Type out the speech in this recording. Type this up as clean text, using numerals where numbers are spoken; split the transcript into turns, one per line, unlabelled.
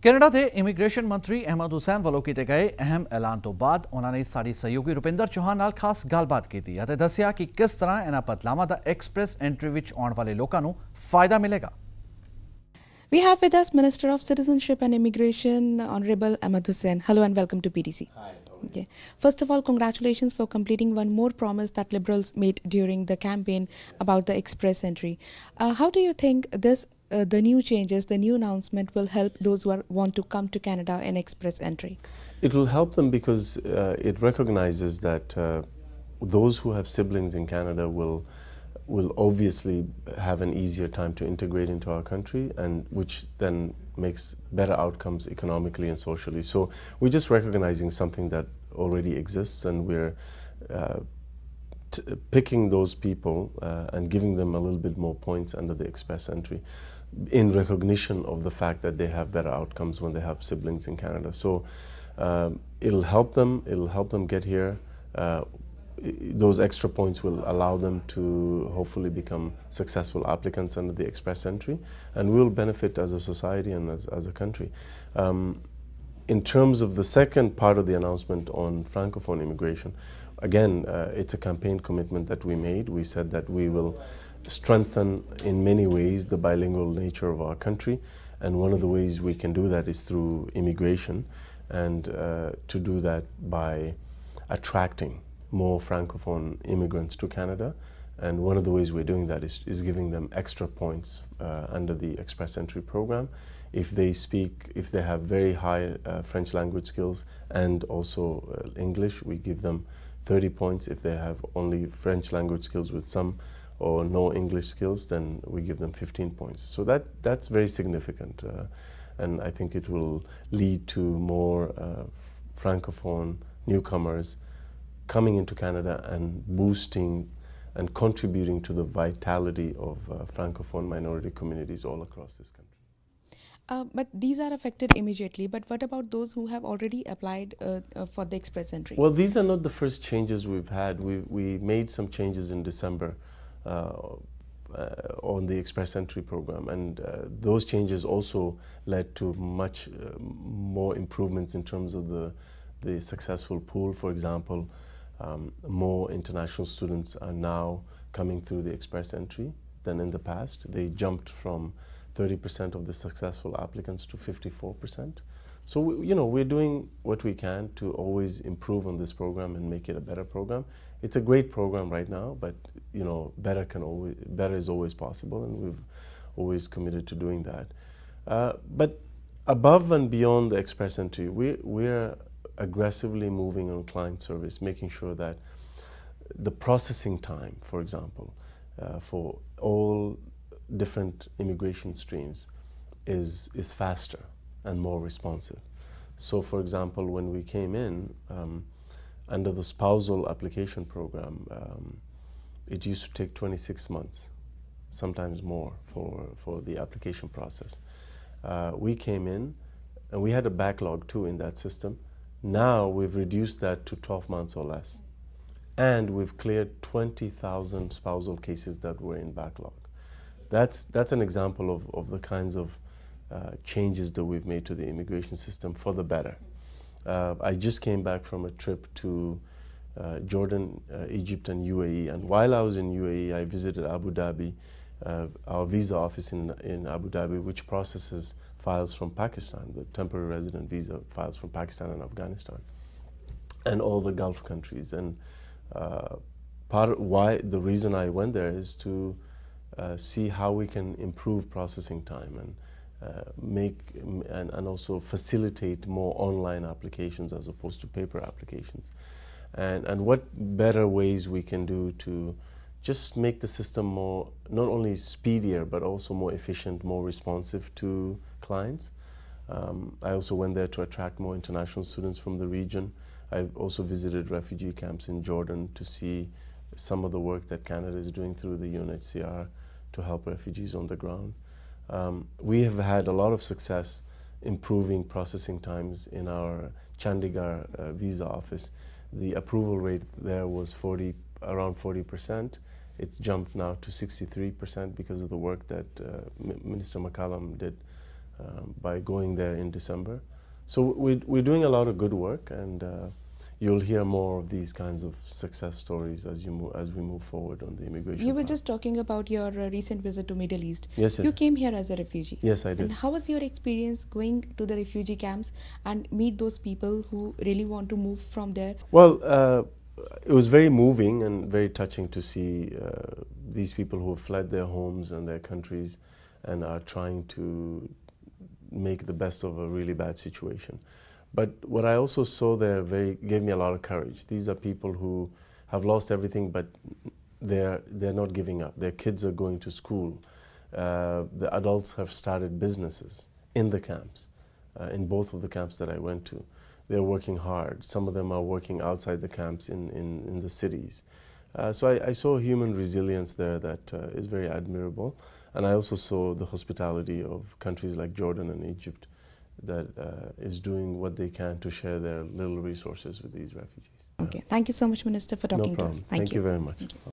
Canada के immigration मंत्री अहमद हुसैन वालों किए गए अहम ऐलान तो बाद उन्होंने साड़ी सहयोगी रुपिंदर चौहान नाल खास गलबात की थी ਅਤੇ ਦੱਸਿਆ कि किस तरह इन्हां बदलावां ਦਾ एक्सप्रैस एंट्री विच आउण वाले लोकां ਨੂੰ फायदा मिलेगा।
We have with us Minister of Citizenship and Immigration, Honorable Ahmed Hussen. Hello and welcome to PTC.
Hi.
Okay. First of all, congratulations for completing one more promise that Liberals made during the campaign about the express entry. How do you think the new changes, the new announcement will help those who want to come to Canada in express entry?
It will help them because it recognizes that those who have siblings in Canada will obviously have an easier time to integrate into our country, and which then makes better outcomes economically and socially. So we're just recognizing something that already exists, and we're picking those people and giving them a little bit more points under the express entry in recognition of the fact that they have better outcomes when they have siblings in Canada. So it'll help them get here. Those extra points will allow them to hopefully become successful applicants under the express entry, and we'll benefit as a society and as a country. In terms of the second part of the announcement on Francophone immigration, again, it's a campaign commitment that we made. We said that we will strengthen in many ways the bilingual nature of our country, and one of the ways we can do that is through immigration, and to do that by attracting more Francophone immigrants to Canada. And one of the ways we're doing that is giving them extra points under the Express Entry program. If they have very high French language skills and also English, we give them 30 points. If they have only French language skills with some or no English skills, then we give them 15 points. So that's very significant. And I think it will lead to more Francophone newcomers coming into Canada and boosting and contributing to the vitality of Francophone minority communities all across this country.
But these are affected immediately. But what about those who have already applied for the express entry?
Well, these are not the first changes we've had. We made some changes in December on the express entry program, and those changes also led to much more improvements in terms of the successful pool. For example, more international students are now coming through the express entry than in the past. They jumped from 30% of the successful applicants to 54%. So we're doing what we can to always improve on this program and make it a better program. It's a great program right now, but better is always possible, and we've always committed to doing that. But above and beyond the express entry, we're aggressively moving on client service, making sure that the processing time, for example, for all different immigration streams is faster and more responsive. So, for example, when we came in under the spousal application program, it used to take 26 months, sometimes more, for the application process. We came in, and we had a backlog too in that system. Now we've reduced that to 12 months or less, and we've cleared 20,000 spousal cases that were in backlog. That's an example of the kinds of changes that we've made to the immigration system for the better. I just came back from a trip to Jordan, Egypt, and UAE, and while I was in UAE, I visited Abu Dhabi, our visa office in Abu Dhabi, which processes files from Pakistan, the temporary resident visa files from Pakistan and Afghanistan, and all the Gulf countries. And the reason I went there is to see how we can improve processing time and and also facilitate more online applications as opposed to paper applications, and what better ways we can do to just make the system more, not only speedier, but also more efficient, more responsive to clients. I also went there to attract more international students from the region. I've also visited refugee camps in Jordan to see some of the work that Canada is doing through the UNHCR to help refugees on the ground. We have had a lot of success improving processing times in our Chandigarh visa office. The approval rate there was around 40%. It's jumped now to 63% because of the work that Minister McCallum did by going there in December. So we're doing a lot of good work, and you'll hear more of these kinds of success stories as we move forward on the immigration
You were
front.
just talking about your recent visit to Middle East.
Yes, yes.
You came here as a refugee.
Yes, I did.
And how was your experience going to the refugee camps and meet those people who really want to move from there?
Well, it was very moving and very touching to see these people who have fled their homes and their countries and are trying to make the best of a really bad situation. But what I also saw there gave me a lot of courage. These are people who have lost everything, but they're not giving up. Their kids are going to school. The adults have started businesses in the camps, in both of the camps that I went to. They're working hard. Some of them are working outside the camps in the cities. So I saw human resilience there that is very admirable. And I also saw the hospitality of countries like Jordan and Egypt that is doing what they can to share their little resources with these refugees.
Okay. Thank you so much, Minister, for talking to us.
Thank you very much.